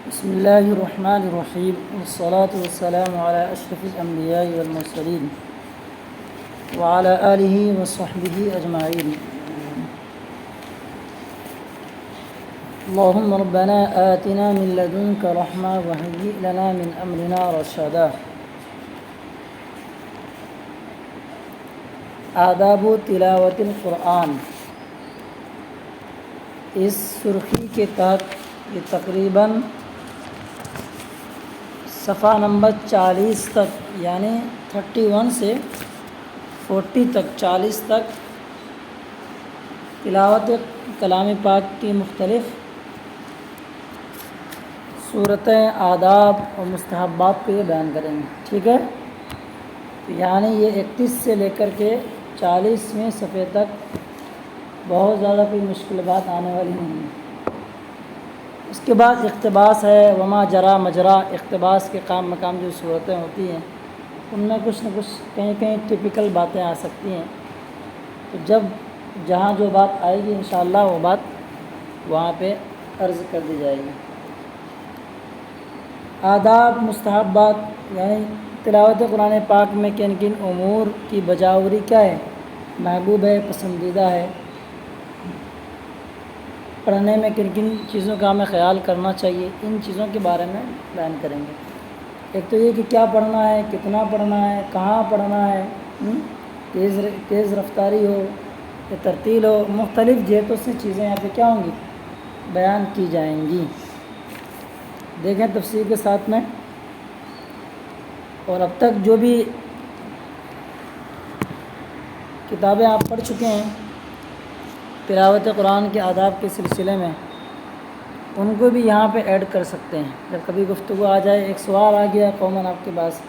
بسم الله الرحمن الرحيم والصلاة والسلام على أشرف الأنبياء والمرسلين وعلى آله وصحبه أجمعين. اللهم ربنا آتنا من لدنك رحمة وهيئ لنا من أمرنا رشدا. آداب تلاوت القرآن. اس سرخی کے تحت یہ تقریباً صفحہ نمبر 40 تک یعنی 31 سے 40 تک 40 تک تلاوت کلام پاک کی مختلف صورتیں، آداب اور مستحبات کو یہ بیان کریں گے. ٹھیک ہے، یعنی یہ 31 سے لے کر کے 40ویں صفحے تک بہت زیادہ کوئی مشکل بات آنے والی نہیں ہے. اس کے بعد اقتباس ہے، وما جرا مجرا. اقتباس کے کام مقام جو صورتیں ہوتی ہیں ان میں کچھ نہ کچھ کہیں کہیں ٹپیکل باتیں آ سکتی ہیں، تو جب جہاں جو بات آئے گی انشاءاللہ وہ بات وہاں پہ عرض کر دی جائے گی. آداب مستحبات یعنی تلاوت قرآن پاک میں کن کن امور کی بجاوری کیا ہے، محبوب ہے، پسندیدہ ہے. پڑھنے میں کن کن چیزوں کا ہمیں خیال کرنا چاہیے، ان چیزوں کے بارے میں بیان کریں گے. ایک تو یہ کہ کیا پڑھنا ہے، کتنا پڑھنا ہے، کہاں پڑھنا ہے، تیز رفتاری ہو یا ترتیل ہو، مختلف جہتوں سے چیزیں یہاں پہ کیا ہوں گی، بیان کی جائیں گی. دیکھیں تفصیل کے ساتھ میں. اور اب تک جو بھی کتابیں آپ پڑھ چکے ہیں تلاوت قرآن کے آداب کے سلسلے میں، ان کو بھی یہاں پہ ایڈ کر سکتے ہیں. جب کبھی گفتگو آ جائے، ایک سوال آ گیا قوماً آپ کے پاس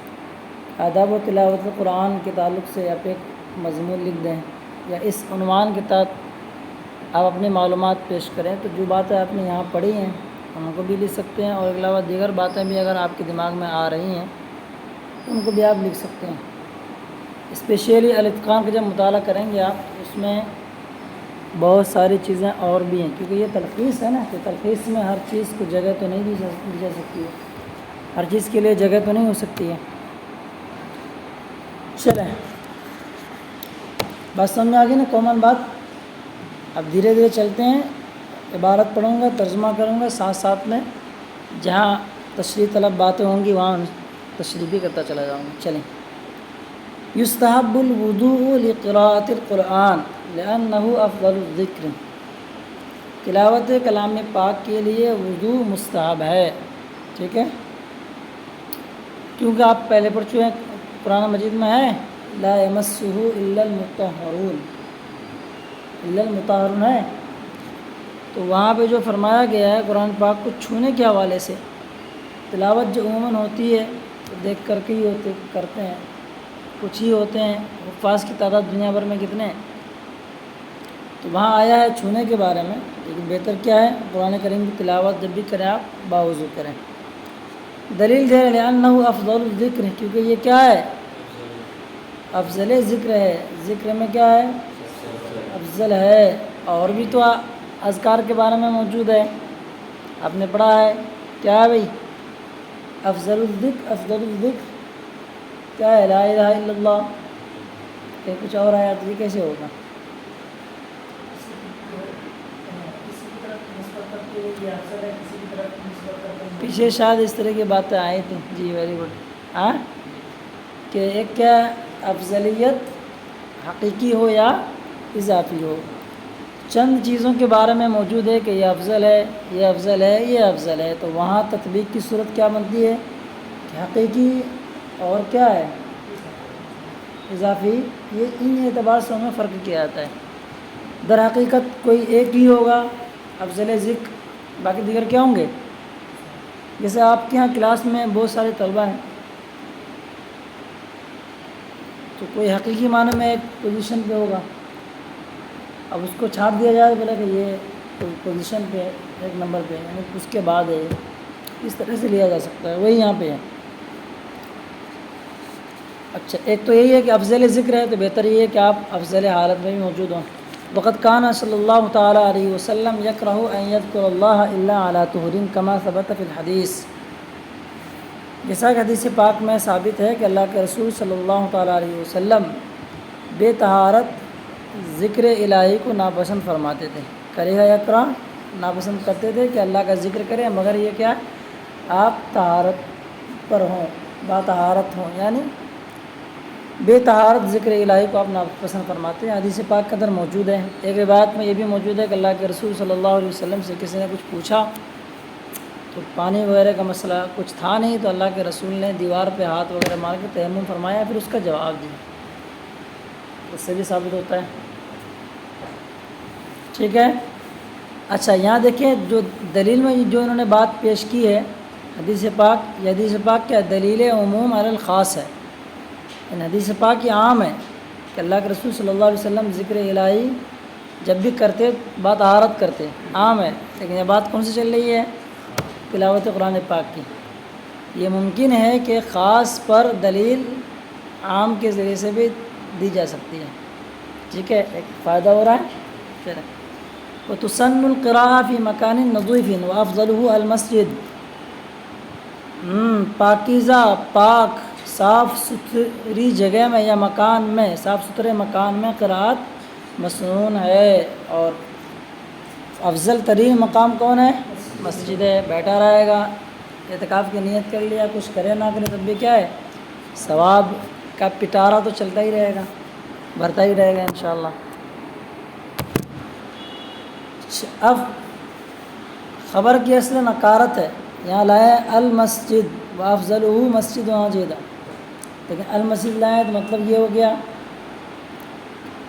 آداب و تلاوت قرآن کے تعلق سے، آپ ایک مضمون لکھ دیں یا اس عنوان کے تحت آپ اپنی معلومات پیش کریں، تو جو باتیں آپ نے یہاں پڑھی ہیں ان کو بھی لکھ سکتے ہیں، اور اس کے علاوہ دیگر باتیں بھی اگر آپ کے دماغ میں آ رہی ہیں ان کو بھی آپ لکھ سکتے ہیں. اسپیشلی الاتقان کا جب مطالعہ کریں گے آپ، اس میں بہت ساری چیزیں اور بھی ہیں، کیونکہ یہ تلخیص ہے نا، کہ تلخیص میں ہر چیز کو جگہ تو نہیں دی جا سکتی ہے، ہر چیز کے لیے جگہ تو نہیں ہو سکتی ہے. چلیں، بات سمجھ میں آ گئی نا، کامن بات. اب دھیرے دھیرے چلتے ہیں. عبارت پڑھوں گا، ترجمہ کروں گا، ساتھ ساتھ میں جہاں تشریح طلب باتیں ہوں گی وہاں تشریح بھی کرتا چلا جاؤں گا. چلیں. یستحب الوضوء لقراءۃ القرآن لأنه افضل الذکر. تلاوت کلام پاک کے لیے وضو مستحب ہے. ٹھیک ہے، کیونکہ آپ پہلے پڑھ چکے ہیں، قرآن مجید میں ہے لا یمسہ الا المطہرون، الا المطہرون ہے، تو وہاں پہ جو فرمایا گیا ہے قرآن پاک کو چھونے کے حوالے سے، تلاوت جو عموماً ہوتی ہے تو دیکھ کر کے ہی کرتے ہیں، کچھ ہی ہوتے ہیں. حفاظ کی تعداد دنیا بھر میں کتنے ہیں، تو وہاں آیا ہے چھونے کے بارے میں. لیکن بہتر کیا ہے، قرآن کریم کی تلاوت جب بھی کریں آپ باوضو کریں. دلیل ہے لأنہ افضل الذکر، کیونکہ یہ کیا ہے، افضل ذکر ہے. ذکر میں کیا ہے، افضل ہے. اور بھی تو اذکار کے بارے میں موجود ہے، آپ نے پڑھا ہے کیا ہے بھائی، افضل الذکر، افضل الذکر کیا ہے، لا الہ الا اللہ. کہ کچھ اور آیا تو یہ کیسے ہوگا، پیچھے شاید اس طرح کی باتیں آئی تھیں. جی ویری گڈ. ہاں، کہ ایک کیا افضلیت حقیقی ہو یا اضافی ہو. چند چیزوں کے بارے میں موجود ہے کہ یہ افضل ہے، یہ افضل ہے، یہ افضل ہے، تو وہاں تطبیق کی صورت کیا بنتی ہے کہ حقیقی اور کیا ہے، اضافی. یہ ان اعتبار سے ہمیں فرق کیا جاتا ہے. در حقیقت کوئی ایک ہی ہوگا افضل ذکر، باقی دیگر کیا ہوں گے. جیسے آپ کے یہاں کلاس میں بہت سارے طلبہ ہیں، تو کوئی حقیقی معنی میں ایک پوزیشن پہ ہوگا، اب اس کو چھاٹ دیا جائے بولا کہ یہ پوزیشن پہ ہے، ایک نمبر پہ، یعنی اس کے بعد ہے. اس طرح سے لیا جا سکتا ہے، وہی یہاں پہ ہے. اچھا، ایک تو یہی ہے کہ افضل ذکر ہے، تو بہتر یہ ہے کہ آپ افضل حالت میں بھی موجود ہوں. وقد کان صلی اللہ تعالیٰ علیہ وسلم یکرہ ان یذکر اللہ الا علی طہور کما ثبت فی الحدیث، جیسا کہ حدیث پاک میں ثابت ہے کہ اللہ کے رسول صلی اللہ تعالیٰ علیہ وسلم بے طہارت ذکر الہی کو ناپسند فرماتے تھے۔ کرہ یکرہ ناپسند کرتے تھے کہ اللہ کا ذکر کریں، مگر یہ کیا آپ طہارت پر ہوں، با طہارت ہوں، یعنی بے طہارت ذکر الہی کو آپ ناپسند فرماتے ہیں۔ حدیث پاک کے اندر موجود ہے۔ ایک روایت میں یہ بھی موجود ہے کہ اللہ کے رسول صلی اللہ علیہ وسلم سے کسی نے کچھ پوچھا تو پانی وغیرہ کا مسئلہ کچھ تھا نہیں، تو اللہ کے رسول نے دیوار پہ ہاتھ وغیرہ مار کے تیمم فرمایا، پھر اس کا جواب دیا۔ اس سے بھی ثابت ہوتا ہے، ٹھیک ہے۔ اچھا یہاں دیکھیں جو دلیل میں جو انہوں نے بات پیش کی ہے حدیث پاک، یہ حدیث پاک کیا دلیل عموم علی الخاص ہے، ان حدیث پاک یہ عام ہے کہ اللہ کے رسول صلی اللہ علیہ وسلم ذکر الہی جب بھی کرتے بات طہارت کرتے، عام ہے۔ لیکن یہ بات کون سی چل رہی ہے؟ تلاوت قرآن پاک کی۔ یہ ممکن ہے کہ خاص پر دلیل عام کے ذریعے سے بھی دی جا سکتی ہے، ٹھیک ہے، ایک فائدہ ہو رہا ہے۔ پھر وَتُسَنُّ الْقِرَاءَ فِي مَكَانٍ نَظِيفٍ وَأَفْضَلُهُ الْمَسْجِدُ، پاکیزہ، پاک، صاف ستھری جگہ میں یا مکان میں، صاف ستھرے مکان میں قرأت مسنون ہے، اور افضل ترین مقام کون ہے؟ مسجد ہے۔ بیٹھا رہے گا، اعتکاف کی نیت کر لیا، کچھ کرے نہ کرے تب بھی کیا ہے؟ ثواب کا پٹارا تو چلتا ہی رہے گا، بھرتا ہی رہے گا انشاءاللہ۔ اب خبر کی اصل نکارت ہے، یہاں لائے المسجد وافضلہ مسجد واجدہ، لیکن المسجد لائے تو مطلب یہ ہو گیا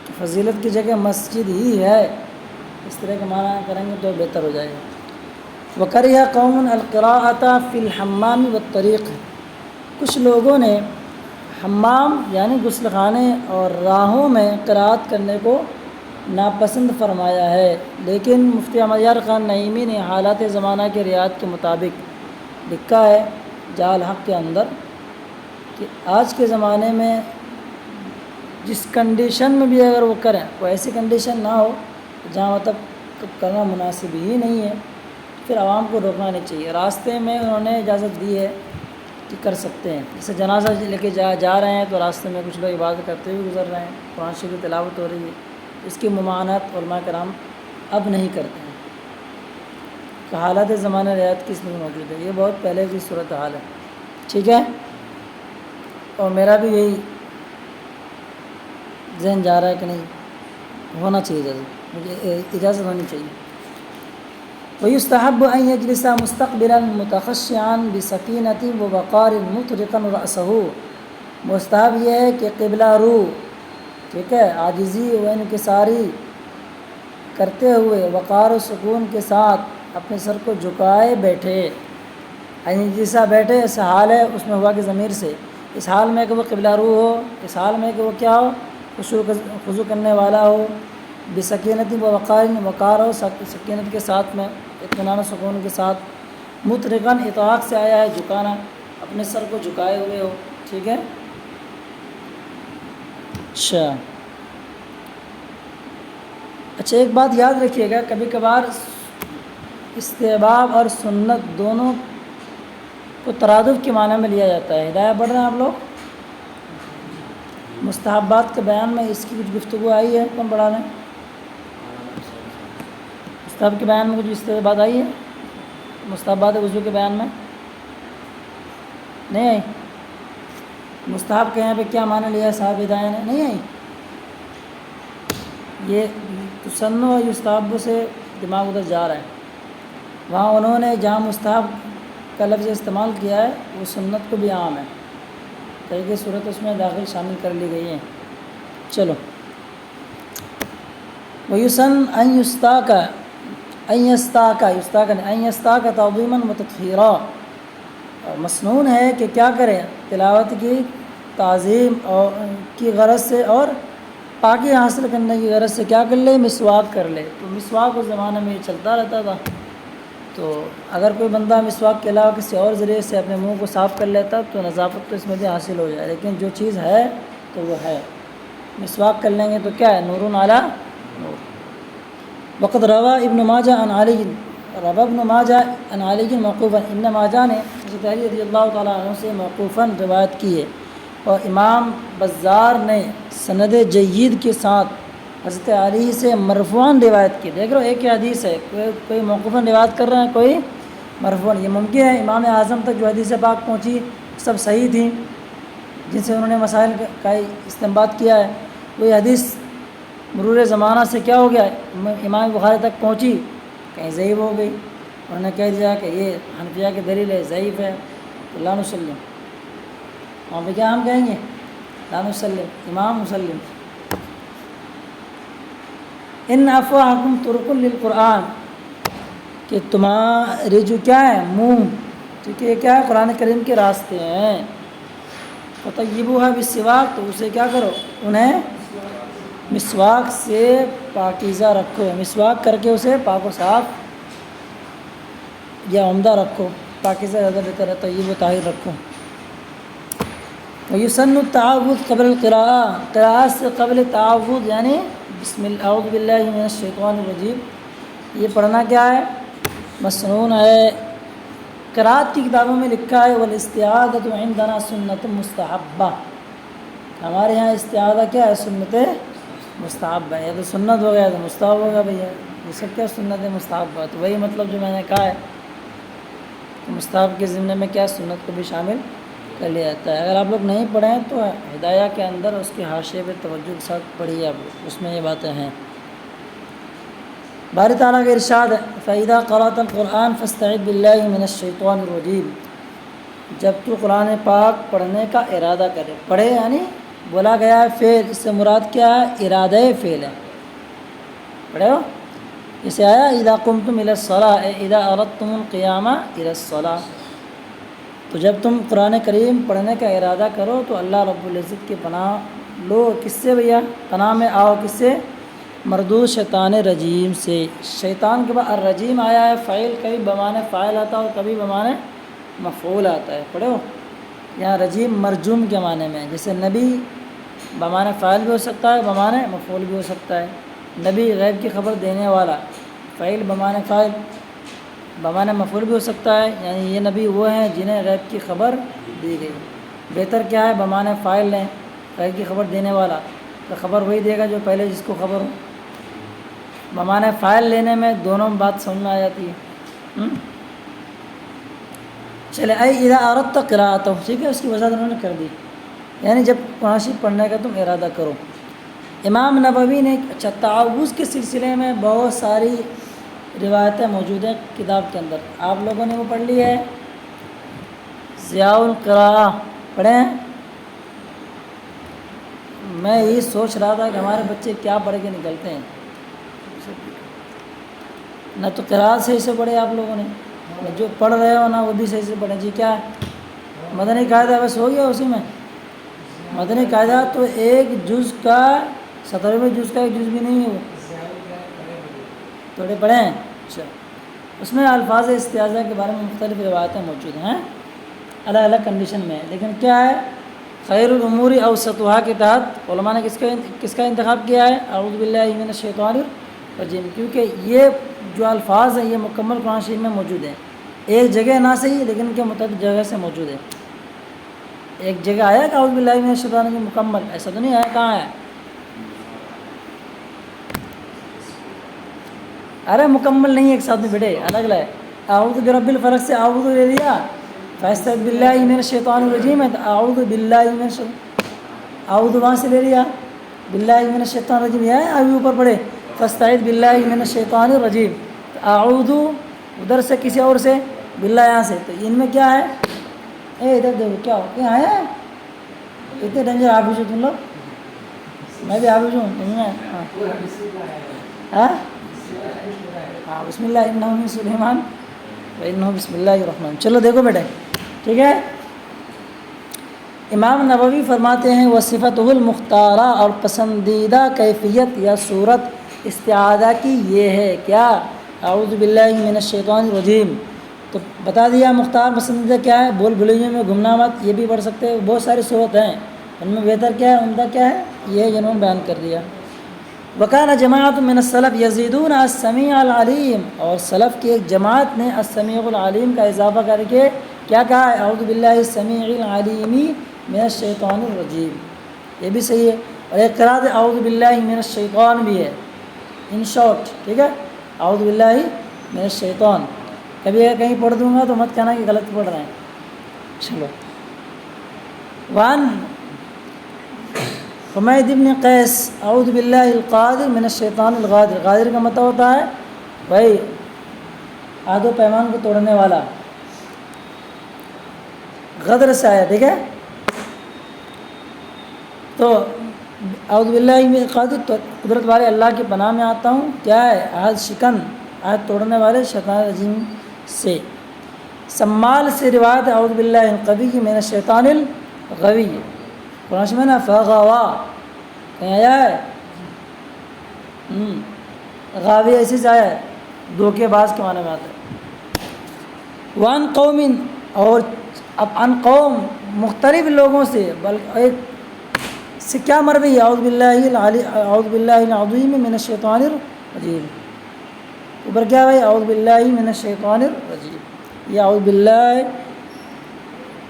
کہ فضیلت کی جگہ مسجد ہی ہے، اس طرح کا معنی کریں گے تو بہتر ہو جائے گا۔ وَكَرِهَ قَوْمٌ الْقِرَاءَةَ فِي الْحَمَّامِ وَالطَّرِيقِ، کچھ لوگوں نے حمام یعنی غسل خانے اور راہوں میں قرأت کرنے کو ناپسند فرمایا ہے، لیکن مفتی احمد یار خان نعیمی نے حالات زمانہ کے رعایت کے مطابق لکھا ہے جاء الحق کے اندر کہ آج کے زمانے میں جس کنڈیشن میں بھی اگر وہ کریں، کوئی ایسی کنڈیشن نہ ہو جہاں مطلب کرنا مناسب ہی نہیں ہے، پھر عوام کو روکنا نہیں چاہیے۔ راستے میں انہوں نے اجازت دی ہے کہ کر سکتے ہیں، جیسے جنازہ لے کے جا رہے ہیں تو راستے میں کچھ لوگ عبادت کرتے ہوئے گزر رہے ہیں، قرآن شریف کی تلاوت ہو رہی ہے، اس کی ممانعت علماء کرام اب نہیں کرتے ہیں کہ حالات زمانہ رعایت کس میں موجود ہے، یہ بہت پہلے کی صورتحال ہے، ٹھیک ہے۔ اور میرا بھی یہی ذہن جا رہا ہے کہ نہیں ہونا چاہیے اجازت، مجھے اجازت ہونی چاہیے۔ وَيُسْتَحَبُّ أَن يَجْلِسَ مُسْتَقْبِلًا مُتَخَشِّعًا بِسَكِينَةٍ وَوَقَارٍ مُطْرِقًا رَأْسَهُ، مستحب یہ ہے کہ قبلہ رو، ٹھیک ہے، عاجزی و انکساری کرتے ہوئے وقار و سکون کے ساتھ اپنے سر کو جھکائے بیٹھے، یعنی جیسا بیٹھے اس حال ہے اس میں ہوا کہ ضمیر سے، اس حال میں کہ وہ قبلہ رو ہو، اس حال میں کہ وہ کیا ہو؟ خضوع کرنے والا ہو، بسکینت و وقار، وقار ہو سکینت کے ساتھ میں، اطمینان و سکون کے ساتھ، مطرقاً اطاعت سے آیا ہے جھکانا، اپنے سر کو جھکائے ہوئے ہو، ٹھیک ہے۔ اچھا ایک بات یاد رکھیے گا، کبھی کبھار استحباب اور سنت دونوں کو ترادف کے معنی میں لیا جاتا ہے۔ ہدایہ پڑھ رہے ہیں آپ لوگ؟ مستحبات کے بیان میں اس کی کچھ گفتگو آئی ہے، کون پڑھا رہے ہیں؟ مستحب کے بیان میں کچھ استحباب آئی ہے؟ مستحبات وضو کے بیان میں نہیں آئی؟ مستحب کے یہاں پہ کیا معنی لیا ہے صاحب ہدایہ نے؟ نہیں آئی؟ یہ تسنو اور یستحب سے دماغ ادھر جا رہا ہے، وہاں انہوں نے جہاں مستحب کا لفظ استعمال کیا ہے وہ سنت کو بھی عام ہے، کئی کئی صورت اس میں داخل شامل کر لی گئی ہیں۔ چلو وَيُسَنُّ أَن يَسْتَاكَ تَعْظِيمًا وَتَطْهِيرًا، مسنون ہے کہ کیا کریں؟ تلاوت کی تعظیم اور کی غرض سے اور پاکی حاصل کرنے کی غرض سے کیا کر لے؟ مسواک کر لے۔ تو مسواک اس زمانے میں چلتا رہتا تھا، تو اگر کوئی بندہ مسواک کے علاوہ کسی اور ذریعے سے اپنے منہ کو صاف کر لیتا تو نظافت تو اس میں بھی حاصل ہو جائے، لیکن جو چیز ہے تو وہ ہے، مسواک کر لیں گے تو کیا ہے؟ نور علی نور، وقت روا ابن ماجہ عن علی، روا ابن ماجہ عن علی موقوفاً، ابن ماجہ نے حضرت علی رضی اللہ تعالیٰ عنہ سے موقوفاً روایت کی ہے، اور امام بزار نے سند جید کے ساتھ حضرت علی سے مرفوعاً روایت کی۔ دیکھ رہے ہو ایک ہی حدیث ہے، کوئی موقوفاً روایت کر رہا ہے، کوئی مرفوعاً۔ یہ ممکن ہے امام اعظم تک جو حدیث پاک پہنچی سب صحیح تھیں، جن سے انہوں نے مسائل کا استنباط کیا ہے، وہی حدیث مرور زمانہ سے کیا ہو گیا، امام بخاری تک پہنچی، کہیں ضعیف ہو گئی، انہوں نے کہہ دیا کہ یہ حنفیہ کی دلیل ہے، ضعیف ہے، تو لا نسلم، وہاں پہ کیا ہم کہیں گے، لا نسلم، امام مسلم۔ ان افواہکم طرق للقرآن، کہ تمہارے جو کیا ہے منہ، ٹھیک ہے، یہ کیا ہے قرآن کریم کے راستے ہیں، فطیبوها بالسواک، تو اسے کیا کرو، انہیں مسواک سے پاکیزہ رکھو، مسواک کر کے اسے پاک و صاف یا عمدہ رکھو، پاکیزہ زیادہ بہتر ہے، طیب و طاہر رکھو۔ ویسن التعوذ قبل القراءہ، قراءت سے قبل تعوذ یعنی بسم اللہ، اعوذ باللہ من الشیطان الرجیم، یہ پڑھنا کیا ہے، مسنون ہے۔ قراءت کی کتابوں میں لکھا ہے والاستعاذۃ عندنا سنت مستحبہ، ہمارے یہاں استعاذہ کیا ہے، سنت مستحب ہے، یا تو سنت ہو گیا تو مستحب ہوگا بھیا، یہ سب کیا سنت مستحب ہے، تو وہی مطلب جو میں نے کہا ہے کہ مستحب کے ضمن میں کیا سنت کو بھی شامل کر لیا جاتا ہے۔ اگر آپ لوگ نہیں پڑھیں تو ہدایہ کے اندر اس کے حاشیے پہ توجہ کے ساتھ پڑھیے، آپ اس میں یہ باتیں ہیں۔ باری تعالیٰ کا ارشاد ہے فَإِذَا قَرَأْتَ الْقُرْآنَ فَاسْتَعِذْ بِاللَّهِ مِنَ الشَّيْطَانِ الرَّجِيمِ، جب تو قرآن پاک پڑھنے کا ارادہ کرے، پڑھے یعنی بولا گیا ہے فعل، اس سے مراد کیا ہے، ارادہ فعل ہے، پڑھے ہو، اسے آیا اذا قمتم الى الصلاة اذا اردتم القیام الى الصلاة، تو جب تم قرآن کریم پڑھنے کا ارادہ کرو تو اللہ رب العزت کی پناہ لو، کس سے بھیا، پناہ میں آؤ، کس سے، مردود شیطان رجیم سے۔ شیطان کے بعد الرجیم آیا ہے فعل، کبھی بمعنی فاعل آتا ہے اور کبھی بمعنی مفعول آتا ہے، پڑھو، یہاں رجیم مرجوم کے معنی میں، جیسے نبی بمعنی فاعل بھی ہو سکتا ہے، بمعنی مفعول بھی ہو سکتا ہے، نبی غیب کی خبر دینے والا، فعل بمعنی فاعل، بمعنی مفعول بھی ہو سکتا ہے، یعنی یہ نبی وہ ہیں جنہیں غیب کی خبر دی گئی۔ بہتر کیا ہے، بمعنی فاعل لیں، غیب کی خبر دینے والا، تو خبر وہی دے گا جو پہلے جس کو خبر ہو۔ بمعنی فاعل لینے میں دونوں بات سمجھ میں آ جاتی ہے۔ چلے اذا اردت قراءتہ، ٹھیک ہے، اس کی وضاحت انہوں نے کر دی، یعنی جب قرآن شریف پڑھنے کا تم ارادہ کرو۔ امام نبوی نے، اچھا، تعوذ کے سلسلے میں بہت ساری روایتیں موجود ہیں کتاب کے اندر، آپ لوگوں نے وہ پڑھ لی ہے، ضیاء القراءہ پڑھے ہیں؟ میں یہ سوچ رہا تھا کہ ہمارے بچے کیا پڑھ کے نکلتے ہیں، نہ تو قراءت صحیح سے پڑھے آپ لوگوں نے، جو پڑھ رہے ہو نا وہ بھی صحیح سے پڑھیں۔ جی کیا ہے، مدنی قاعدہ بس ہو گیا اسی میں، مدنی قاعدہ تو ایک جز کا 17ویں جز کا ایک جز بھی نہیں ہے، وہ تھوڑے پڑھیں۔ اچھا، اس میں الفاظ استعاذہ کے بارے میں مختلف روایتیں موجود ہیں الگ الگ کنڈیشن میں، لیکن کیا ہے، خیر الامور اوسطها کے تحت علماء نے کس کا انتخاب کیا ہے، اعوذ باللہ من الشیطان الرجیم، کیونکہ یہ جو الفاظ ہیں یہ مکمل قرآن شریف میں موجود ہیں، ایک جگہ نہ صحیح لیکن ان کے متعدد جگہ سے موجود ہے۔ ایک جگہ آیا کہ اعوذ باللہ من الشیطان الرجیم مکمل، ایسا تو نہیں آیا، کہاں ہے، ارے مکمل نہیں ایک ساتھ میں بیٹے، الگ الگ ہے، اعوذ برب الفلق سے اعوذ لے لیا، فاستعذ باللہ من الشیطان الرجیم ہے تو اعوذ باللہ من الشیطان، اعوذ وہاں سے لے لیا، باللہ من الشیطان الرجیم یہ ہے، ابھی اوپر پڑھے فاستعذ باللہ من الشیطان الرجیم، اعوذ ادھر سے کسی اور سے، باللہ یہاں سے، تو ان میں کیا ہے، اے ادھر دیکھو کیا ہو کیا ہے، اتنے ڈینجر حافظ ہو تم لوگ، میں بھی حافظ ہوں نہیں میں، ہاں ہاں، بسم اللہ انہ من سلیمان وانہ بسم اللہ الرحمن، چلو دیکھو بیٹے، ٹھیک ہے۔ امام نبوی فرماتے ہیں وصفۃ المختارہ، اور پسندیدہ کیفیت یا صورت استعاذہ کی یہ ہے، کیا، اعوذ باللہ من الشیطان الرجیم، تو بتا دیا مختار پسندیدہ کیا ہے، بول بلیوں میں گمنا مت، یہ بھی پڑھ سکتے ہیں، بہت ساری صورت ہیں، ان میں بہتر کیا ہے، عمدہ کیا ہے، یہ جنہوں نے بیان کر دیا۔ وکان جماعت من السلف یزیدون السمیع العلیم، اور سلف کی ایک جماعت نے السمیع العلیم کا اضافہ کر کے کیا کہا ہے؟ اعوذ باللہ السمیع العلیم من الشیطان الرجیم، یہ بھی صحیح ہے۔ اور ایک قرأت اعوذ باللہ من الشیطان بھی ہے ان شارٹ، ٹھیک ہے، اعوذ باللہ من الشیطان۔ کبھی اگر کہیں پڑھ دوں گا تو مت کہنا کہ غلط پڑھ رہے ہیں۔ چلو، وان حمید بن قیس اعوذ باللہ القادر من الشیطان الغادر، غادر کا مطلب ہوتا ہے بھائی عہد و پیمان کو توڑنے والا، غدر سے آیا، ٹھیک ہے۔ تو اعوذ باللہ من القادر، تو قدرت والے اللہ کی پناہ میں آتا ہوں، کیا ہے؟ عہد شکن، عہد توڑنے والے شیطان رجیم سے۔ سمال سے روایت اعوذ باللہ القوی من الشیطان الغوی، قرآن میں نا فغوا کہیں آیا ہے، غاوی ایسے سے آیا ہے، دھوکے باز کے معنی میں آتا ہے۔ وان قوم، اور اب ان قوم مختلف لوگوں سے، بلکہ ایک سے کیا مروی ہے؟ اعوذ باللہ العظیم من الشیطان الرجیم، اوپر کیا ہے؟ اعوذ باللہ من الشیطان الرجیم، یہ اعوذ باللہ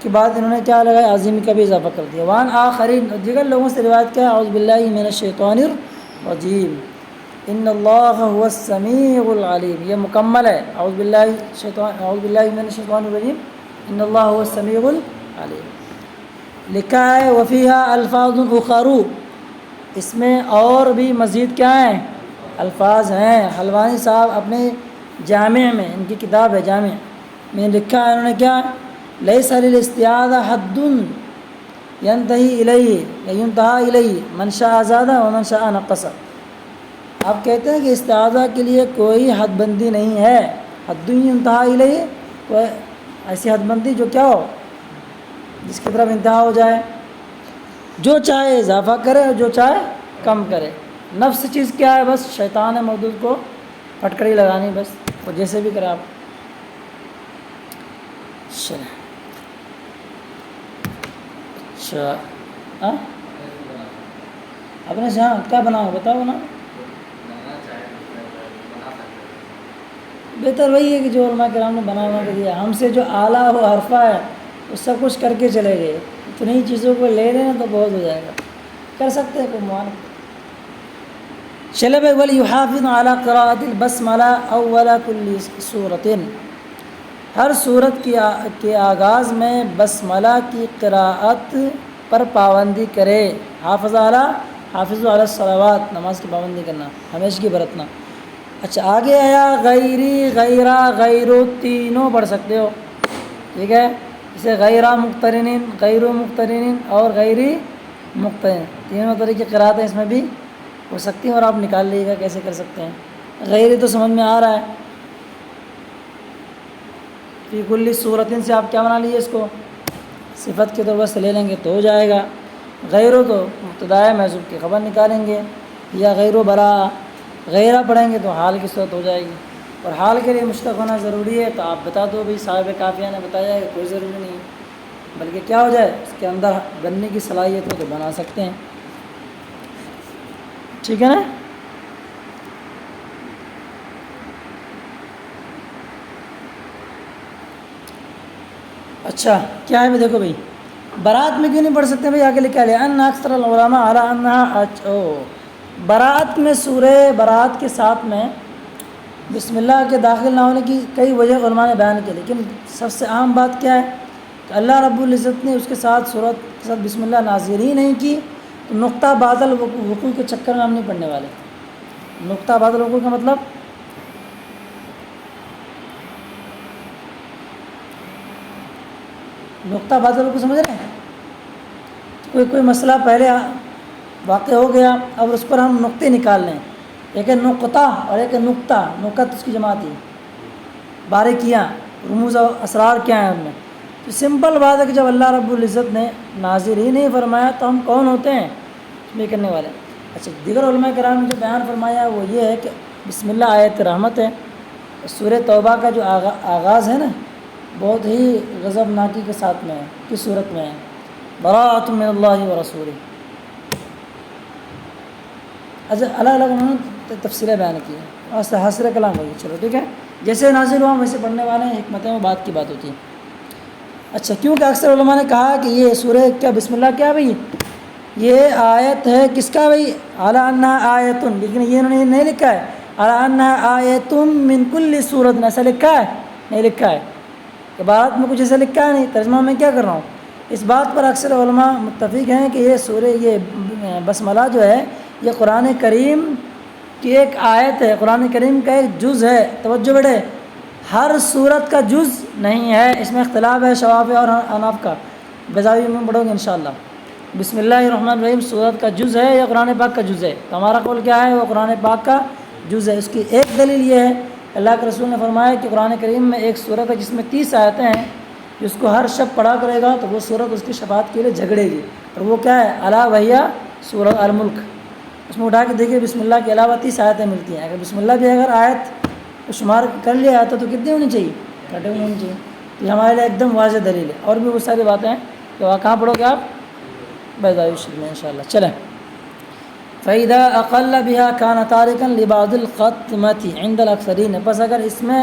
کے بعد انہوں نے کیا لگایا؟ عظیم کا بھی اضافہ کر دیا۔ وان آخرین، دیگر لوگوں سے روایت کیا ہے؟ اعوذ باللہ من الشیطان الرجیم ان اللہ هو السمیع العلیم، یہ مکمل ہے، اعوذ باللہ من الشیطان الرجیم ان اللہ هو السمیع العلیم۔ لکھا ہے وفیہا الفاظ اخر، اس میں اور بھی مزید کیا ہیں؟ الفاظ ہیں۔ حلوانی صاحب اپنے جامع میں، ان کی کتاب ہے جامع میں لکھا ہے، انہوں نے کیا؟ لیس للاستعاذہ حد ینتہی الیہ یا ینتہا الیہ من شاء زاد ومن شاء نقص۔ آپ کہتے ہیں کہ استعاذہ کے لیے کوئی حد بندی نہیں ہے، حد ینتہا الیہ، کوئی ایسی حد بندی جو کیا ہو، جس کی طرف انتہا ہو جائے، جو چاہے اضافہ کرے اور جو چاہے کم کرے۔ نفس چیز کیا ہے؟ بس شیطان ہے مردود کو پھٹکڑی لگانی، بس وہ جیسے بھی کرے آپ۔ اچھا اپنے سے، ہاں کیا بناؤ بتاؤ نا۔ بہتر وہی ہے کہ جو علماء کرام نے بنا کے دیا، ہم سے جو اعلیٰ و حرفہ ہے وہ سب کچھ کر کے چلے گئے، اتنی چیزوں کو لے لیں تو بہت ہو جائے گا، کر سکتے ہیں کوئی معان۔ چلے بھائی، وَلْيُحَافِظْ عَلَىٰ قِرَاءَةِ الْبَسْمَلَةِ أَوَّلَ كُلِّ سُورَةٍ، ہر صورت کے آغاز میں بسملہ کی قراءت پر پابندی کرے۔ حافظ علی الصلوات، نماز کی پابندی کرنا، ہمیشہ کی برتنا۔ اچھا آگے آیا غیری، غیرہ، غیرو، تینوں پڑھ سکتے ہو، ٹھیک ہے۔ اسے غیرہ مقترنین، غیرو مقترنین اور غیری مقترن، تینوں طرح کی قراءتیں اس میں بھی ہو سکتی ہیں، اور آپ نکال لیجیے گا کیسے کر سکتے ہیں۔ غیری تو سمجھ میں آ رہا ہے، فی کل صورتن سے آپ کیا بنا لیجیے؟ اس کو صفت کے طور پر سے لے لیں گے تو ہو جائے گا۔ غیرو تو مبتدا ہے، محذوف کی خبر نکالیں گے، یا غیرو برا، غیرہ پڑھیں گے تو حال کی صورت ہو جائے گی، اور حال کے لیے مشتق ہونا ضروری ہے، تو آپ بتا دو بھائی، صاحب کافیہ نے بتایا کہ کوئی ضروری نہیں ہے، بلکہ کیا ہو جائے اس کے اندر بننے کی صلاحیت ہو تو بنا سکتے ہیں، ٹھیک ہے نا۔ اچھا کیا ہے؟ دیکھو بھائی، برات میں کیوں نہیں پڑھ سکتے بھائی؟ آگے لکھا ہے ان اکثر العلماء علی انہا، برات میں، سورہ برات کے ساتھ میں بسم اللہ کے داخل نہ ہونے کی کئی وجہ علماء نے بیان کی، لیکن سب سے اہم بات کیا ہے کہ اللہ رب العزت نے اس کے ساتھ سورت کے ساتھ بسم اللہ نازل ہی نہیں کی، تو نقطہ بادل وقوع کے چکر میں ہم نہیں پڑھنے والے۔ نقطہ بادل وقوع کا مطلب نقطہ بادل کو سمجھ رہے ہیں؟ کوئی مسئلہ پہلے واقع ہو گیا، اب اس پر ہم نقطے نکال لیں، ایک ہے نقطہ اور ایک ہے نقطہ، نقط اس کی جماعت ہے، باریکیاں، رموز و اسرار کیا ہیں ان میں۔ تو سمپل بات ہے کہ جب اللہ رب العزت نے نازل ہی نہیں فرمایا تو ہم کون ہوتے ہیں اس میں کرنے والے۔ اچھا دیگر علماء کرام نے جو بیان فرمایا وہ یہ ہے کہ بسم اللہ آیت رحمت ہے، سورہ توبہ کا جو آغاز ہے نا بہت ہی غضب ناکی کے ساتھ میں ہے، کس صورت میں ہے؟ براءۃ من اللہ و رسولہ، الگ الگ انہوں نے تفصیلیں بیان کی ہیں اور حاصل کلام ہوگی. چلو ٹھیک ہے، جیسے نازل ہوا ویسے پڑھنے والے ہیں، حکمتیں وہ بات کی بات ہوتی ہے. اچھا، کیونکہ اکثر علماء نے کہا کہ یہ سورہ کیا بسم اللہ کیا بھائی یہ آیت ہے کس کا بھائی، اعلیٰ انہا آیتن، لیکن یہ انہوں نے نہیں لکھا ہے اعلیٰ انہا آیتم من کل سورت، ایسا لکھا ہے نہیں لکھا ہے. عبارت میں کچھ ایسا لکھا ہے نہیں، ترجمہ میں کیا کر رہا ہوں. اس بات پر اکثر علماء متفق ہیں کہ یہ سورہ یہ بسملہ جو ہے یہ قرآن کریم کی ایک آیت ہے، قرآن کریم کا ایک جز ہے. توجہ بیٹے، ہر سورت کا جز نہیں ہے، اس میں اختلاف ہے شوافی اور اناف کا، بزاوی میں پڑھو گے انشاءاللہ. بسم اللہ الرحمن الرحیم سورت کا جز ہے یا قرآن پاک کا جز ہے؟ تو ہمارا قول کیا ہے، وہ قرآن پاک کا جز ہے. اس کی ایک دلیل یہ ہے، اللہ کے رسول نے فرمایا کہ قرآن کریم میں ایک سورت ہے جس میں 30 آیتیں ہیں، جس کو ہر شب پڑھا کرے گا تو وہ سورت اس کی شفاعت کے لیے جھگڑے گی. اور وہ کیا ہے، الا وہی سورۃ الملک. اس میں اٹھا کے دیکھیے بسم اللہ کے علاوہ 30 آیتیں ملتی ہیں. اگر بسم اللہ بھی اگر آیت کو شمار کر لیا آتا تو کتنی ہونی چاہیے، 30 ہونی چاہیے. یہ ہمارے لیے ایک دم واضح دلیل ہے. اور بھی بہت ساری باتیں ہیں کہ وہاں کہاں پڑھو گے آپ، بیضاوی شریف میں انشاءاللہ. چلیں، فَإِذَا أَقَلَّ بِهَا كَانَ تَارِكًا لِبَعْضِ الْخَتْمَةِ عِنْدَ الْأَكْثَرِينَ. بس اگر اس میں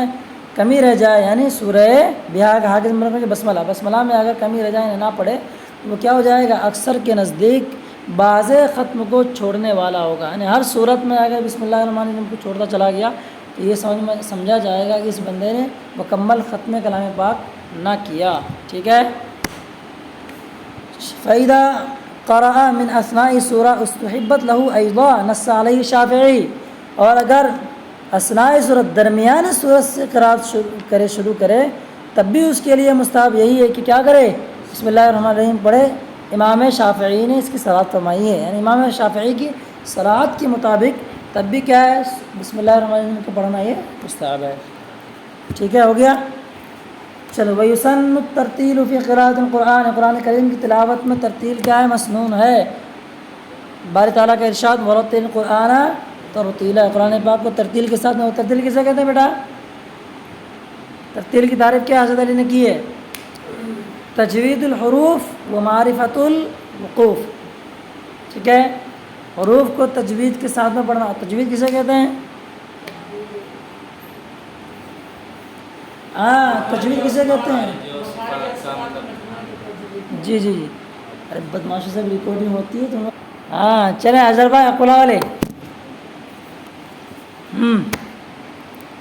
کمی رہ جائے، یعنی سورہ بہا کا حاکم بسملہ میں اگر کمی رہ جائے نہ پڑھے تو وہ کیا ہو جائے گا، اکثر کے نزدیک بعض ختم کو چھوڑنے والا ہوگا. یعنی ہر صورت میں اگر بسم اللہ الرحمن الرحیم کو چھوڑتا چلا گیا تو یہ سمجھا جائے گا کہ اس بندے نے مکمل ختم کلام پاک نہ کیا. ٹھیک ہے. فَإِذَا قَرَأَ مِنْ أَثْنَاءِ سُورَةٍ اُسْتُحِبَّتْ لَهُ أَيْضًا نَصَّ عَلَيْهِ الشَّافِعِيُّ. اور اگر اثناء صورت درمیان صورت سے قرأت شروع کرے تب بھی اس کے لیے مستحب یہی ہے کہ کیا کرے، بسم اللہ الرحمن الرحیم پڑھے. امام شافعی نے اس کی صراحت فرمائی ہے، یعنی امام شافعی کی صراحت کے مطابق تب بھی کیا ہے، بسم اللہ الرحمن الرحیم کو پڑھنا یہ مستحب ہے. ٹھیک ہے، ہو گیا. چلو، وَيُسَنُّ التَّرْتِيلُ فِي قِرَاءَةِ الْقُرْآنِ. قرآن کریم کی تلاوت میں ترتیل کیا ہے، مسنون ہے. باری تعالیٰ کا ارشاد وَرَتِّلِ الْقُرْآنَ ترتیلا. قرآن پاک کو ترتیل کے ساتھ، ترتیل کسے کہتے ہیں بیٹا، ترتیل کی تعریف کیا حضرت علی نے کی ہے، تجوید الحروف و معرفت الوقوف. ٹھیک ہے، حروف کو تجوید کے ساتھ میں پڑھنا. تجوید کسے کہتے ہیں، تجوید کسے کہتے ہیں، جی جی جی. ارے بدماشی سے ریکارڈنگ ہوتی ہے تو چلیں اظہر بھائی اقلا والے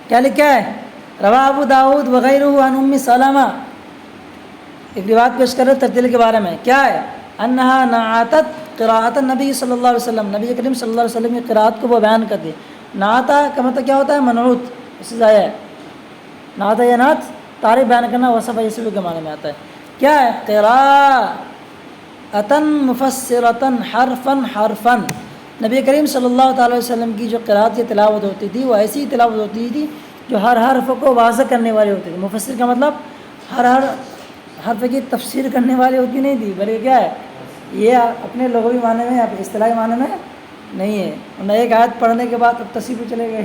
کیا لکھا ہے، روا ابو داود وغیرہ عن ام سلمہ. ایک روایت پیش کر رہے ترتیل کے بارے میں، کیا ہے، انہا نعاتت قراءت النبی صلی اللہ علیہ وسلم. نبی کریم صلی اللہ علیہ وسلم کی قراءت کو وہ بیان کر دی. نعاتا کا مطلب کیا ہوتا ہے، منعوت، اس سے ضائع ہے. نعاتا یا نعت تعریف بیان کرنا، وصف یسوع کے معنی میں آتا ہے. کیا ہے، قراءتن مفسرتن حرفن حرفن. نبی کریم صلی اللہ تعالی وسلم کی جو قراءت کی تلاوت ہوتی تھی وہ ایسی تلاوت ہوتی تھی جو ہر حرف کو واضح کرنے والی ہوتی تھی. مفسر کا مطلب ہر حرف کی تفسیر کرنے والی ہوتی نہیں تھی، بلکہ کیا ہے، یہ اپنے لغوی معنی میں یا اصطلاحی معنی میں نہیں ہے. نہ ایک آیت پڑھنے کے بعد اب تفسیر پہ چلے گئے،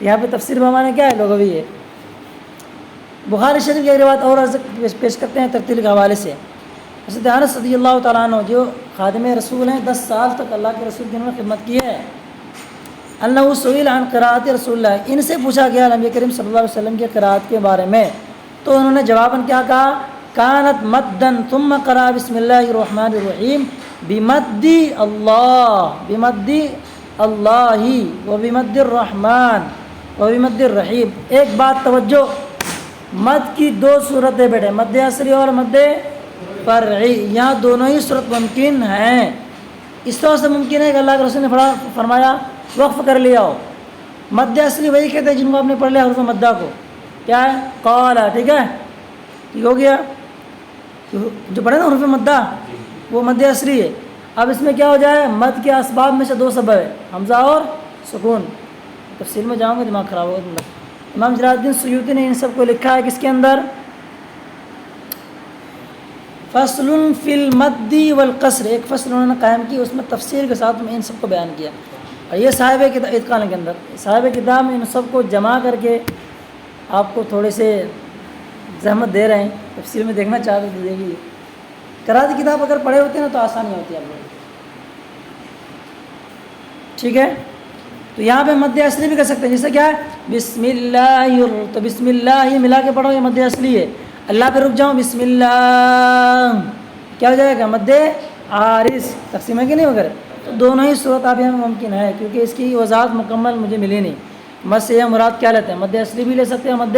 یہاں پہ تفسیر بمانے کیا ہے، لغوی ہے. بخاری شریف کی روایت اور پیش کرتے ہیں ترتیل کے حوالے سے. حضرت انس رضی اللہ تعالیٰ عنہ جو خادم رسول ہیں، 10 سال تک اللہ کے رسول کی انہوں نے خدمت کی ہے. اللہ سئل عن قراءت رسول اللہ. ان سے پوچھا گیا نبی کریم صلی اللہ علیہ وسلم کی قراءت کے بارے میں، تو انہوں نے جواباً کیا کہا، کانت مدن ثم قرأ بسم اللہ الرحمن الرحیم بمد اللہ، بمد اللہ و بمد الرحمن و بمد الرحیم. ایک بات توجہ، مد کی 2 صورتیں بیٹے، مد اصلی اور مد فرعی. یہاں دونوں ہی صورت ممکن ہیں. اس طرح سے ممکن ہے کہ اللہ کے رسول نے فرمایا وقف کر لیا ہو. مد اصلی وہی کہتے ہیں جن کو آپ نے پڑھ لیا حروف مدہ کو، کیا ہے، قالا. ٹھیک ہے، ٹھیک ہو گیا. جو پڑھے نا حروف مدہ وہ مد اصلی ہے. اب اس میں کیا ہو جائے، مد کے اسباب میں سے 2 سبب ہے، حمزہ اور سکون. تفصیل میں جاؤں گا دماغ خراب ہوگا. امام جلال الدین سیوطی نے ان سب کو لکھا ہے کس کے اندر، فصل فی المد والقصر. ایک فصل انہوں نے قائم کی، اس میں تفصیل کے ساتھ میں ان سب کو بیان کیا. اور یہ صاحب اتقان کے اندر صاحب کتاب میں ان سب کو جمع کر کے آپ کو تھوڑے سے زحمت دے رہے ہیں. تفصیل میں دیکھنا چاہتے تو دیکھیے. قراءت کتاب اگر پڑھے ہوتے ہیں نا تو آسانی ہوتی ہے آپ لوگوں کو. ٹھیک ہے. تو یہاں پہ مد اصلی بھی کر سکتے ہیں، جیسے کیا ہے بسم اللہ، تو بسم اللہ یہ ملا کے پڑھو، یہ مد اصلی ہے. اللہ پہ رک جاؤں بسم اللہ، کیا ہو جائے گا مد عارض. تقسیم ہے کہ نہیں وغیرہ. تو دونوں ہی صورت آپ یہاں ممکن ہے، کیونکہ اس کی وضاحت مکمل مجھے ملی نہیں. مد سے یہ مراد کیا لیتے ہیں، مد اصلی بھی لے سکتے ہیں، مد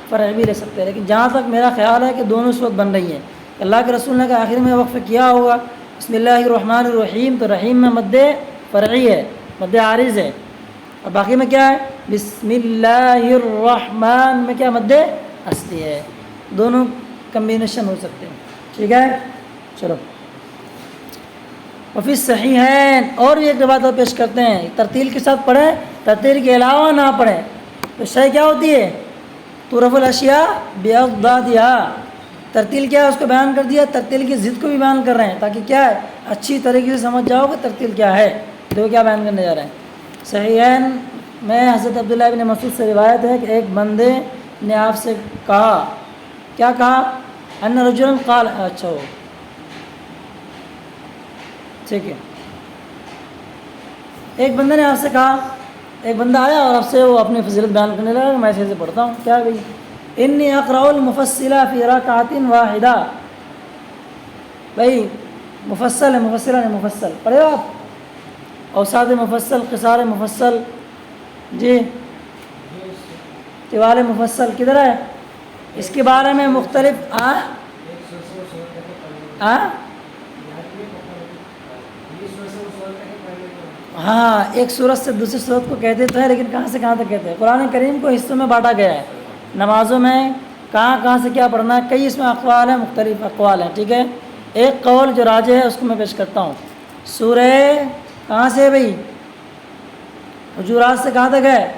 فرعی بھی لے سکتے ہیں. لیکن جہاں تک میرا خیال ہے کہ دونوں صورت بن رہی ہیں. اللہ کے رسول نے کہا آخر میں وقف کیا ہوگا بسم اللہ الرحمن الرحیم، تو رحیم میں مد فرعی ہے، مد عارض ہے. اور باقی میں کیا ہے بسم اللہ الرحمن میں کیا مد اصلی ہے. دونوں کمبینیشن ہو سکتے ہیں. ٹھیک ہے چلو. وفی صحیحین، اور بھی ایک روایت اور پیش کرتے ہیں، ترتیل کے ساتھ پڑھیں، ترتیل کے علاوہ نہ پڑھیں. تو صحیح کیا ہوتی ہے، طرف الاشیاء باضدادها. ترتیل کیا ہے اس کو بیان کر دیا، ترتیل کی ضد کو بھی بیان کر رہے ہیں، تاکہ کیا ہے اچھی طریقے سے سمجھ جاؤ کہ ترتیل کیا ہے. دیکھو کیا بیان کرنے جا رہے ہیں. صحیحین میں حضرت عبداللہ بن مسعود سے روایت ہے کہ ایک بندے نے آپ سے کہا، کیا کہا، ان رجلا قال، اچھا ہو ٹھیک ہے. ایک بندے نے آپ سے کہا، ایک بندہ آیا اور آپ سے وہ اپنی فضیلت بیان کرنے لگا کہ میں ایسے پڑھتا ہوں. کیا بھائی، انی اقرأ المفصلہ فی رکعۃ واحدہ. بھائی مفصل ہے، مفصلہ نہیں مفصل پڑھے ہو آپ، اوساط مفصل، قصار مفصل، جی طوال مفصل کدھر ہے، اس کے بارے میں مختلف ہاں ایک صورت سے دوسری صورت کو کہتے تو ہے، لیکن کہاں سے کہاں تک کہتے ہیں. قرآن کریم کو حصوں میں بانٹا گیا ہے. نمازوں میں کہاں کہاں سے کیا پڑھنا ہے، کئی اس میں اقوال ہیں، مختلف اقوال ہیں. ٹھیک ہے، ایک قول جو راجح ہے اس کو میں پیش کرتا ہوں. سورہ کہاں سے ہے بھائی، حجرات سے کہاں تک ہے،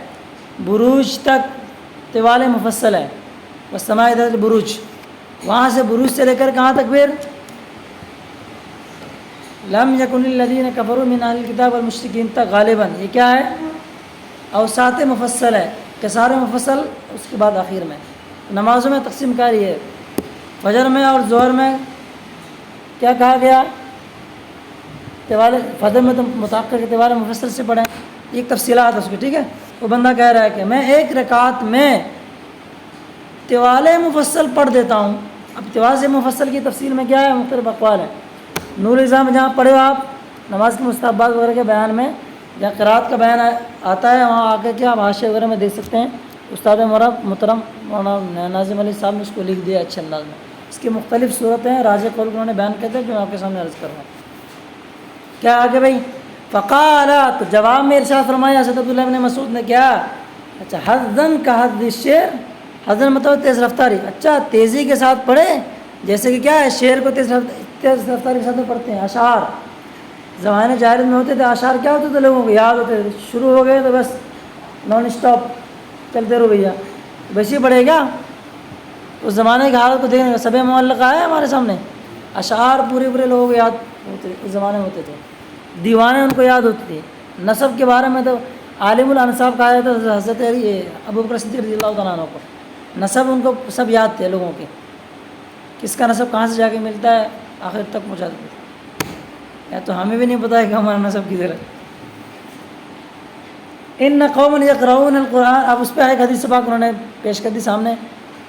بروج تک طوال مفصل ہے. والسماء ذات البروج، وہاں سے بروج سے لے کر کہاں تک پھر لم یکن الذین کفروا من اہل الکتاب والمشرکین تک غالباً. یہ کیا ہے، اوساط مفصل ہے، قصار مفصل اس کے بعد آخر میں. نمازوں میں تقسیم کاری ہے، فجر میں اور ظہر میں کیا کہا گیا، فجر میں تو متأخر کے طوال مفصل سے پڑھیں. ایک تفصیلات ہے اس کی. ٹھیک ہے، وہ بندہ کہہ رہا ہے کہ میں ایک رکعت میں طوال مفصل پڑھ دیتا ہوں. اب طوال سے مفصل کی تفصیل میں کیا ہے، مختلف اقوال ہیں. نور الزام جہاں پڑھے ہو آپ نماز کے مستحبات وغیرہ کے بیان میں، جہاں قرات کا بیان آتا ہے، وہاں آ کے کیا آپ حاشیہ وغیرہ میں دیکھ سکتے ہیں. استاد محترم مولانا ناظم علی صاحب نے اس کو لکھ دیا اچھے انداز میں. اس کی مختلف صورتیں ہیں، راجح قول انہوں نے بیان کرتے ہیں جو میں آپ کے سامنے عرض کر رہا ہوں. کیا آگے بھائی، فقال، تو جواب میں ارشاد فرمایا حضرت عبداللہ بن مسعود نے، کیا، اچھا حزن کا حد الشعر، حزن مطلب تیز رفتاری، اچھا تیزی کے ساتھ پڑھے، جیسے کہ کیا ہے شعر کو تیز رفتاری کے ساتھ پڑھتے ہیں. اشعار زمانے جاہلیت میں ہوتے تھے، اشعار کیا ہوتے تھے لوگوں کو یاد ہوتے تھے، شروع ہو گئے تو بس نان اسٹاپ چلتے رہو بھیا، ویسے ہی پڑھے گا. اس زمانے کی حالت کو دیکھنے کا سب معلقہ ہے ہمارے سامنے. اشعار پورے لوگوں کو یاد ہوتے اس زمانے میں ہوتے تھے، دیوانے ان کو یاد ہوتی تھی. نسب کے بارے میں تو عالم الانصاب کہا جاتا ہے حضرت ابو بکر صدیق رضی اللہ تعالیٰ عنہ کو. نسب ان کو سب یاد تھے لوگوں کے، کس کا نسب کہاں سے جا کے ملتا ہے آخر تک پہنچا دیتے تھے. یا تو ہمیں بھی نہیں پتہ ہے کہ ہمارا نسب کدھر ہے. ان قوم یقرؤون القرآن، اب اس پہ ایک حدیث پاک انہوں نے پیش کر دی سامنے.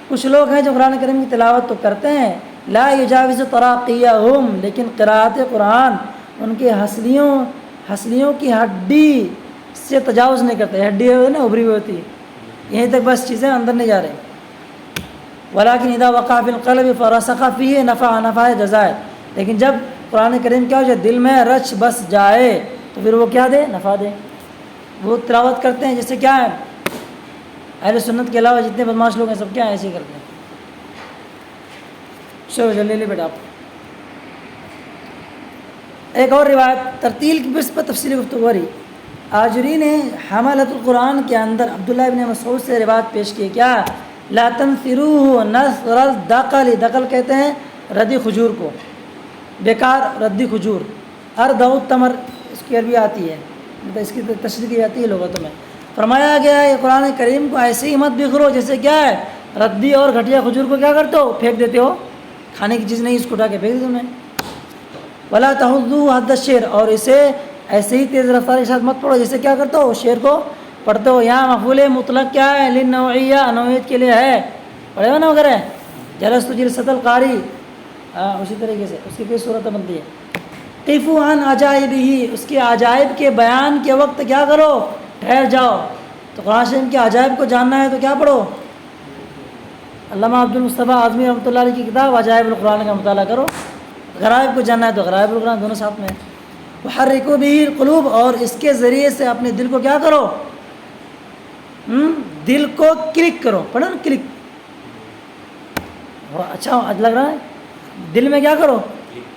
کچھ لوگ ہیں جو قرآن کریم کی تلاوت تو کرتے ہیں، لا یجاوز تراقیہم، لیکن قراءت قرآن ان کے ہنسلیوں کی ہڈی سے تجاوز نہیں کرتے. ہڈی ہے نا ابری ہوئی ہوتی ہے، یہیں تک بس چیزیں اندر نہیں جا رہی. ولیکن اذا وقع فی القلب فرسخ فیہ نفع جزائے، لیکن جب قرآن کریم کیا ہو جائے دل میں رچ بس جائے تو پھر وہ کیا دے، نفع دے. وہ تلاوت کرتے ہیں جیسے کیا ہے اہل سنت کے علاوہ جتنے بدماش لوگ ہیں سب کیا ایسے ہی کرتے ہیں. چلو جلدی لے بیٹا آپ. ایک اور روایت ترتیل کی بس پر تفصیلی گفتگو ہو رہی. آجری نے حملۃ القرآن کے اندر عبداللہ ابن مسعود سے روایت پیش کی، کیا، لا تنثروه نثر الدقل، دقل کہتے ہیں ردی کھجور کو، بیکار ردی کھجور. اردع التمر اس کی عربی آتی ہے، مطلب اس کی تشریح کی جاتی ہے لغتوں میں. فرمایا گیا ہے قرآن کریم کو ایسے ہی مت بکھرو جیسے کیا ہے ردی اور گھٹیا کھجور کو کیا کرتے ہو، پھینک دیتے ہو، کھانے کی چیز نہیں اس کو اٹھا کے پھینک دیتے تم نے. ولا تحضوا حد الشعر، اور اسے ایسے ہی تیز رفتاری کے ساتھ مت پڑھو جیسے کیا کرتے ہو شعر کو پڑھتے ہو. یہاں مفعول مطلق کیا ہے؟ للنوعیہ، نوعیت کے لیے ہے. پڑھے ہو نا وغیرہ جلست جلست القاری، اسی طریقے سے اس کی کوئی صورت بنتی ہے. قفو عن عجائبہ، اس کے عجائب کے بیان کے وقت کیا کرو؟ ٹھہر جاؤ. تو قرآن شریف کے عجائب کو جاننا ہے تو کیا پڑھو؟ علامہ عبد المصطفیٰ اعظمی رحمۃ اللہ علیہ کی کتاب عجائب القرآن کا مطالعہ کرو. غرائب کو جاننا ہے تو غرائب القرآن دونوں ساتھ میں. وحرکوا بہ القلوب، اور اس کے ذریعے سے اپنے دل کو کیا کرو؟ دل کو کلک کرو. پڑھو نا کلک، اچھا لگ رہا ہے. دل میں کیا کرو؟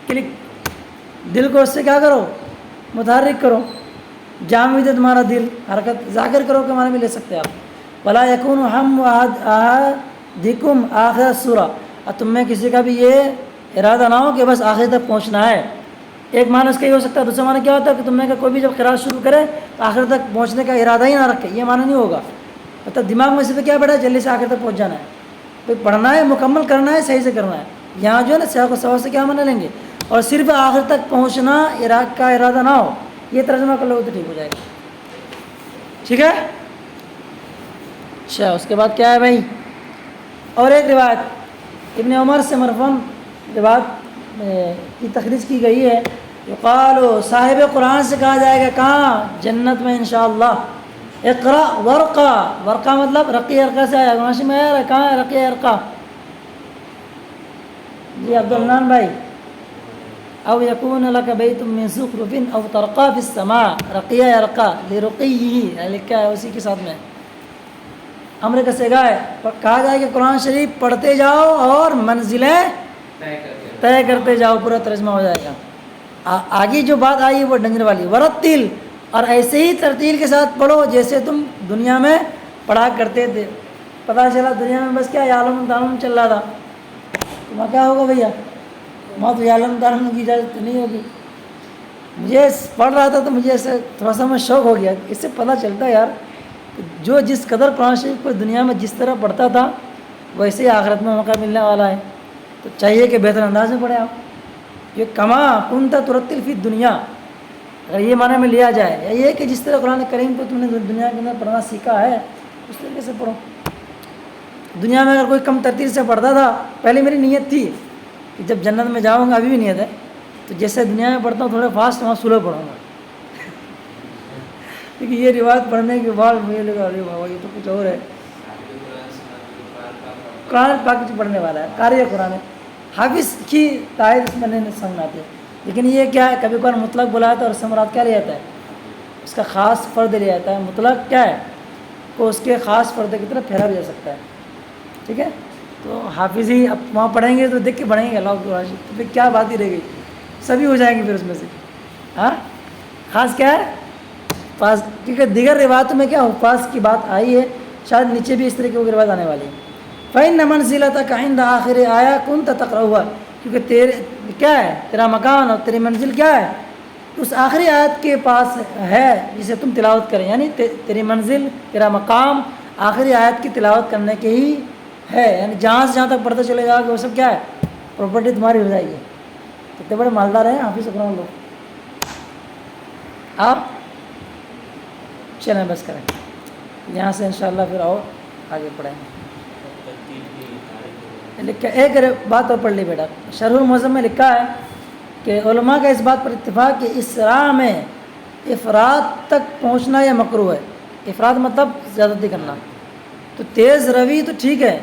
کلک. دل کو اس سے کیا کرو؟ متحرک کرو. جامد ہے تمہارا دل، حرکت ذاکر کرو کے معنی میں لے سکتے ہیں آپ. ولا یکون ہم احدکم آخر سورہ، اور تم میں کسی کا بھی یہ ارادہ نہ ہو کہ بس آخر تک پہنچنا ہے. ایک معنی اس کا یہ ہو سکتا ہے. دوسرا معنی کیا ہوتا ہے کہ تم میں کا کوئی بھی جب قرات شروع کرے تو آخر تک پہنچنے کا ارادہ ہی نہ رکھے. یہ معنی نہیں ہوگا. مطلب دماغ میں صرف کیا بیٹھا ہے؟ جلدی سے آخر تک پہنچ جانا ہے. تو پڑھنا ہے، مکمل کرنا ہے، صحیح سے کرنا ہے. یہاں جو ہے نا سیاق و سوال سے کیا معنی لیں گے؟ اور صرف آخر تک پہنچنا کا ارادہ نہ ہو. یہ ترجمہ کر لو تو ٹھیک ہو جائے گا. ٹھیک ہے. اچھا اس کے بعد کیا ہے بھائی؟ اور ایک روایت ابن عمر سے مرفوعاً روایت کی تخریج کی گئی ہے. یقال صاحب قرآن سے کہا جائے گا کہاں؟ جنت میں انشاءاللہ. اقرا ورقا، ورقا مطلب رقی ارقا سے آیا. ماشی میں آیا کہاں ہے رقی ارقا؟ جی عبدالرحمن بھائی. او یکون لک بیت من زخرف او ترقا فی السماء. رقیہ ارقا لرقیہ لکھا ہے اسی کے ساتھ میں امر کا سیگا ہے. کہا جائے کہ قرآن شریف پڑھتے جاؤ اور منزلیں طے کرتے جاؤ. پورا ترجمہ ہو جائے گا. آگے جو بات آئی وہ ڈنجر والی. ورتل، اور ایسے ہی ترتیل کے ساتھ پڑھو جیسے تم دنیا میں پڑھا کرتے تھے. پتہ چلا دنیا میں بس کیا یعلم تعلم چل رہا تھا. وہاں کیا ہوگا بھیا؟ وہاں تو یعلم تعلم کی اجازت نہیں ہوگی. مجھے پڑھ رہا تھا تو مجھے ایسے تھوڑا سا میں شوق ہو گیا. اس سے پتہ چلتا ہے یار جو جس قدر قرآن شریف کو دنیا میں جس طرح پڑھتا تھا ویسے ہی آخرت میں موقع ملنے والا ہے. تو چاہیے کہ بہتر انداز میں پڑھیں آپ. یہ کما کنت ترتل فی دنیا، اگر یہ معنی میں لیا جائے یا یہ کہ جس طرح قرآن کریم کو تم نے دنیا کے اندر پڑھنا سیکھا ہے اس طریقے سے پڑھو. دنیا میں اگر کوئی کم ترتیل سے پڑھتا تھا، پہلے میری نیت تھی کہ جب جنت میں جاؤں گا، ابھی بھی نیت ہے تو جیسے دنیا میں پڑھتا ہوں تھوڑے فاسٹ وہاں سلو پڑھوں گا. کیونکہ یہ روایت پڑھنے کے بعد مجھے لگا ارے بابا یہ تو کچھ اور ہے. قرآن پاک جو پڑھنے والا ہے قاری قرآن ہے. حافظ کی تائید اس میں نہیں سمجھ آتی ہے. لیکن یہ کیا ہے کبھی کبھار مطلق بلاتا ہے اور اس سے مراد کیا لے جاتا ہے؟ اس کا خاص فرد لے جاتا ہے. مطلق کیا ہے کو اس کے خاص فرد کی طرف پھیرا بھی جا سکتا ہے. ٹھیک ہے. تو حافظ ہی اب وہاں پڑھیں گے تو دیکھ کے پڑھیں گے اللہ تو پھر کیا بات ہی رہ گئی، سبھی ہو جائیں گے پھر اس میں سے. ہاں خاص کیا ہے پاس، کیونکہ دیگر روایتوں میں کیا حفاظ کی بات آئی ہے. شاید نیچے بھی اس طریقے کی روایت آنے والی ہے. فَإِنَّ مَنْزِلَتَكَ عِنْدَ آخِرِ آیَةٍ كُنْتَ تَقْرَؤُهَا، کیونکہ کیا ہے تیرا مکان اور تیری منزل کیا ہے اس آخری آیت کے پاس ہے جسے تم تلاوت کریں. یعنی تیری منزل تیرا مقام آخری آیت کی تلاوت کرنے کے ہی ہے. یعنی جہاں سے جہاں تک پڑھتے چلے جاؤ کہ وہ سب کیا ہے پراپرٹی تمہاری ہو جائے گی. کتنے بڑے مالدار ہیں حافظ قرآن لوگ. آپ چلیں بس کریں یہاں سے انشاءاللہ پھر اور آگے پڑھیں گے. لکھا ایک بات اور پڑھ لی بیٹا. شرح المعظم میں لکھا ہے کہ علماء کا اس بات پر اتفاق کہ اس راہ میں افراد تک پہنچنا یا مکروہ ہے. افراد مطلب زیادتی کرنا. تو تیز روی تو ٹھیک ہے،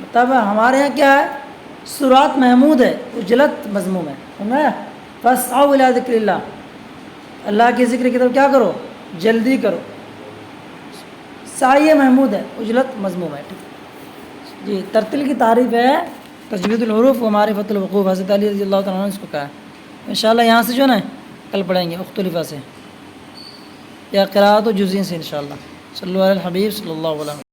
مطلب ہمارے یہاں کیا ہے سرعت محمود ہے، عجلت مذموم ہے. سمجھا؟ فاسعوا الی ذکر اللہ، اللہ کے ذکر کی طرف کیا کرو جلدی کرو. سعی محمود ہے، عجلت مذموم ہے. ٹھیک جی. ترتیل کی تعریف ہے تجوید الحروف و معرفت الوقوف. حضرت علی رضی اللہ تعالیٰ عنہ نے اس کو کہا ہے. انشاءاللہ یہاں سے جو ہے نا کل پڑھیں گے مختلفہ سے یا قراءت و جزین سے انشاءاللہ. صلی اللہ علیہ الحبیب صلی اللہ علیہ وسلم.